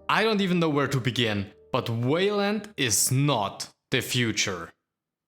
I don't even know where to begin, but Wayland is not the future.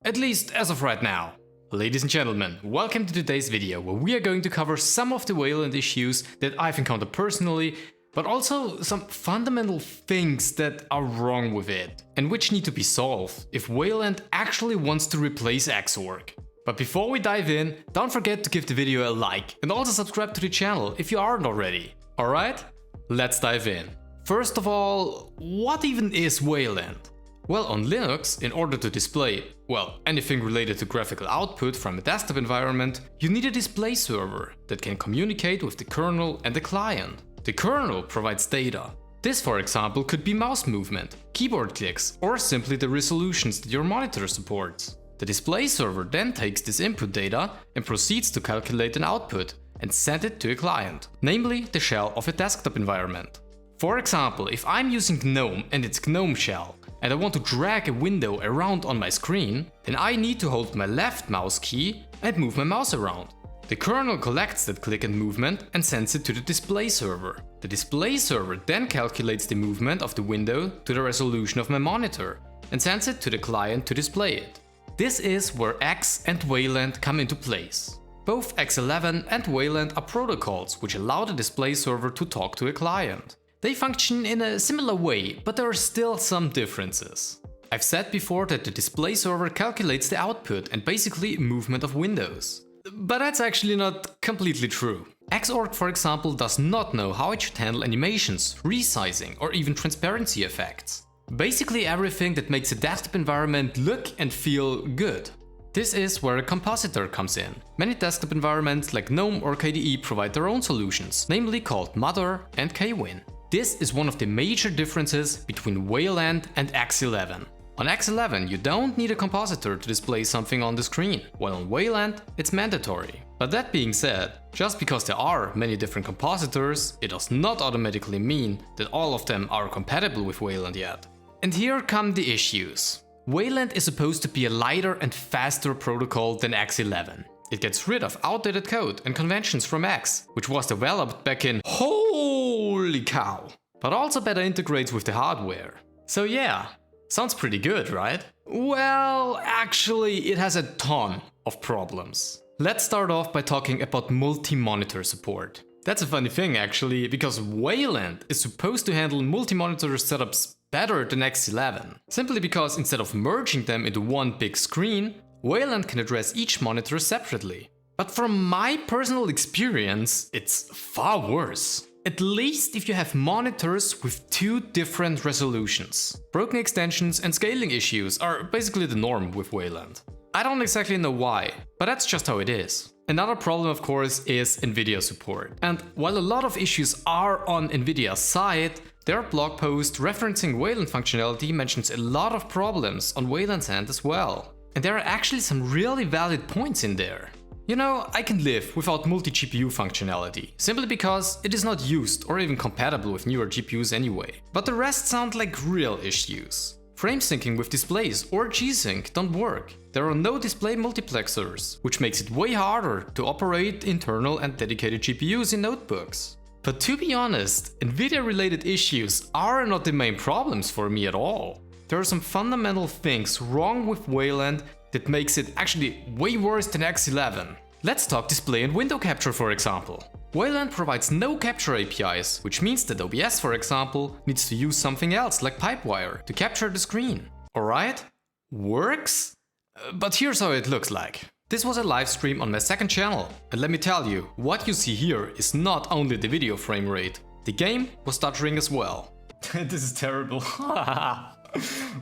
At least as of right now. Ladies and gentlemen, welcome to today's video where we are going to cover some of the Wayland issues that I've encountered personally, but also some fundamental things that are wrong with it and which need to be solved if Wayland actually wants to replace xorg. But before we dive in, don't forget to give the video a like and also subscribe to the channel if you aren't already. Alright? Let's dive in. First of all, what even is Wayland? Well, on Linux, in order to display, well, anything related to graphical output from a desktop environment, you need a display server that can communicate with the kernel and the client. The kernel provides data. This, for example, could be mouse movement, keyboard clicks, or simply the resolutions that your monitor supports. The display server then takes this input data and proceeds to calculate an output and send it to a client, namely the shell of a desktop environment. For example, if I'm using GNOME and its GNOME shell, and I want to drag a window around on my screen, then I need to hold my left mouse key and move my mouse around. The kernel collects that click and movement and sends it to the display server. The display server then calculates the movement of the window to the resolution of my monitor and sends it to the client to display it. This is where X and Wayland come into place. Both X11 and Wayland are protocols which allow the display server to talk to a client. They function in a similar way, but there are still some differences. I've said before that the display server calculates the output and basically movement of windows. But that's actually not completely true. Xorg, for example, does not know how it should handle animations, resizing, or even transparency effects. Basically everything that makes a desktop environment look and feel good. This is where a compositor comes in. Many desktop environments like GNOME or KDE provide their own solutions, namely called Mother and Kwin. This is one of the major differences between Wayland and X11. On X11 you don't need a compositor to display something on the screen, while on Wayland it's mandatory. But that being said, just because there are many different compositors, it does not automatically mean that all of them are compatible with Wayland yet. And here come the issues. Wayland is supposed to be a lighter and faster protocol than X11. It gets rid of outdated code and conventions from X, which was developed back in holy cow, but also better integrates with the hardware. So yeah, sounds pretty good, right? Well, actually it has a ton of problems. Let's start off by talking about multi-monitor support. That's a funny thing actually, because Wayland is supposed to handle multi-monitor setups better than X11, simply because instead of merging them into one big screen, Wayland can address each monitor separately. But from my personal experience, it's far worse. At least if you have monitors with two different resolutions. Broken extensions and scaling issues are basically the norm with Wayland. I don't exactly know why, but that's just how it is. Another problem, of course, is NVIDIA support. And while a lot of issues are on NVIDIA's side, their blog post referencing Wayland functionality mentions a lot of problems on Wayland's end as well. And there are actually some really valid points in there. You know, I can live without multi-GPU functionality, simply because it is not used or even compatible with newer GPUs anyway. But the rest sound like real issues. Frame syncing with displays or G-Sync don't work. There are no display multiplexers, which makes it way harder to operate internal and dedicated GPUs in notebooks. But to be honest, NVIDIA-related issues are not the main problems for me at all. There are some fundamental things wrong with Wayland that makes it actually way worse than X11. Let's talk display and window capture, for example. Wayland provides no capture APIs, which means that OBS, for example, needs to use something else like Pipewire to capture the screen. Alright? Works? But here's how it looks like. This was a live stream on my second channel, and let me tell you, what you see here is not only the video frame rate. The game was stuttering as well. This is terrible.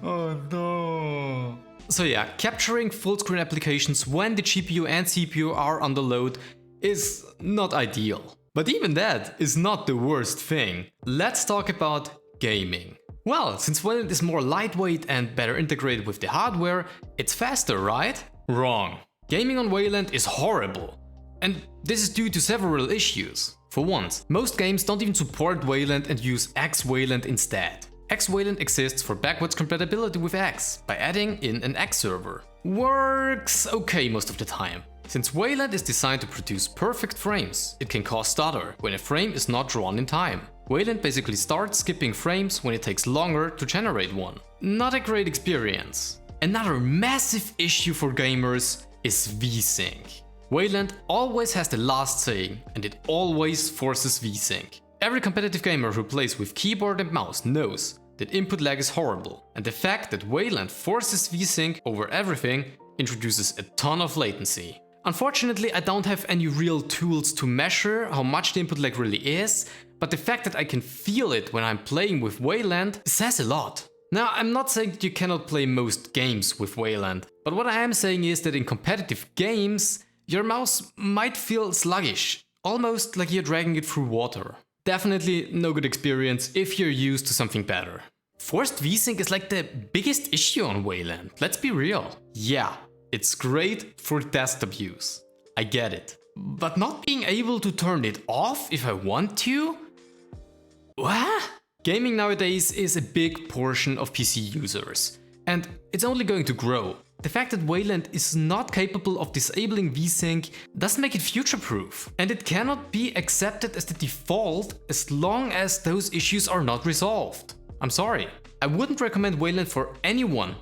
Oh no. So yeah, capturing full screen applications when the GPU and CPU are under load is not ideal. But even that is not the worst thing. Let's talk about gaming. Well, since Wayland is more lightweight and better integrated with the hardware, it's faster, right? Wrong. Gaming on Wayland is horrible. And this is due to several issues. For once, most games don't even support Wayland and use X-Wayland instead. X-Wayland exists for backwards compatibility with X by adding in an X server. Works okay most of the time. Since Wayland is designed to produce perfect frames, it can cause stutter when a frame is not drawn in time. Wayland basically starts skipping frames when it takes longer to generate one. Not a great experience. Another massive issue for gamers is vsync. Wayland always has the last say, and it always forces vsync. Every competitive gamer who plays with keyboard and mouse knows that input lag is horrible, and the fact that Wayland forces vsync over everything introduces a ton of latency. Unfortunately, I don't have any real tools to measure how much the input lag really is, but the fact that I can feel it when I'm playing with Wayland says a lot. Now, I'm not saying that you cannot play most games with Wayland, but what I am saying is that in competitive games, your mouse might feel sluggish, almost like you're dragging it through water. Definitely no good experience if you're used to something better. Forced vsync is like the biggest issue on Wayland, let's be real. Yeah, it's great for desktop use, I get it. But not being able to turn it off if I want to? What? Gaming nowadays is a big portion of PC users, and it's only going to grow. The fact that Wayland is not capable of disabling vsync doesn't make it future-proof, and it cannot be accepted as the default as long as those issues are not resolved. I'm sorry. I wouldn't recommend Wayland for anyone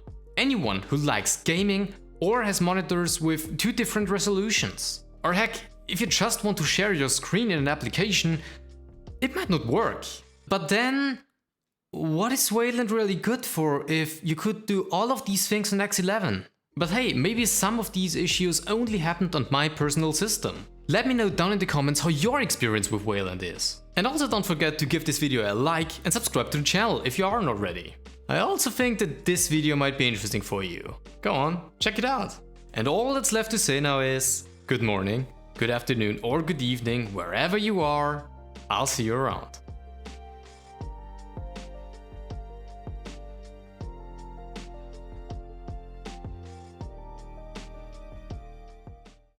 who likes gaming or has monitors with 2 different resolutions. Or heck, if you just want to share your screen in an application, it might not work. But then, what is Wayland really good for if you could do all of these things on X11? But hey, maybe some of these issues only happened on my personal system. Let me know down in the comments how your experience with Wayland is. And also don't forget to give this video a like and subscribe to the channel if you aren't already. I also think that this video might be interesting for you. Go on, check it out. And all that's left to say now is good morning, good afternoon or good evening, wherever you are. I'll see you around.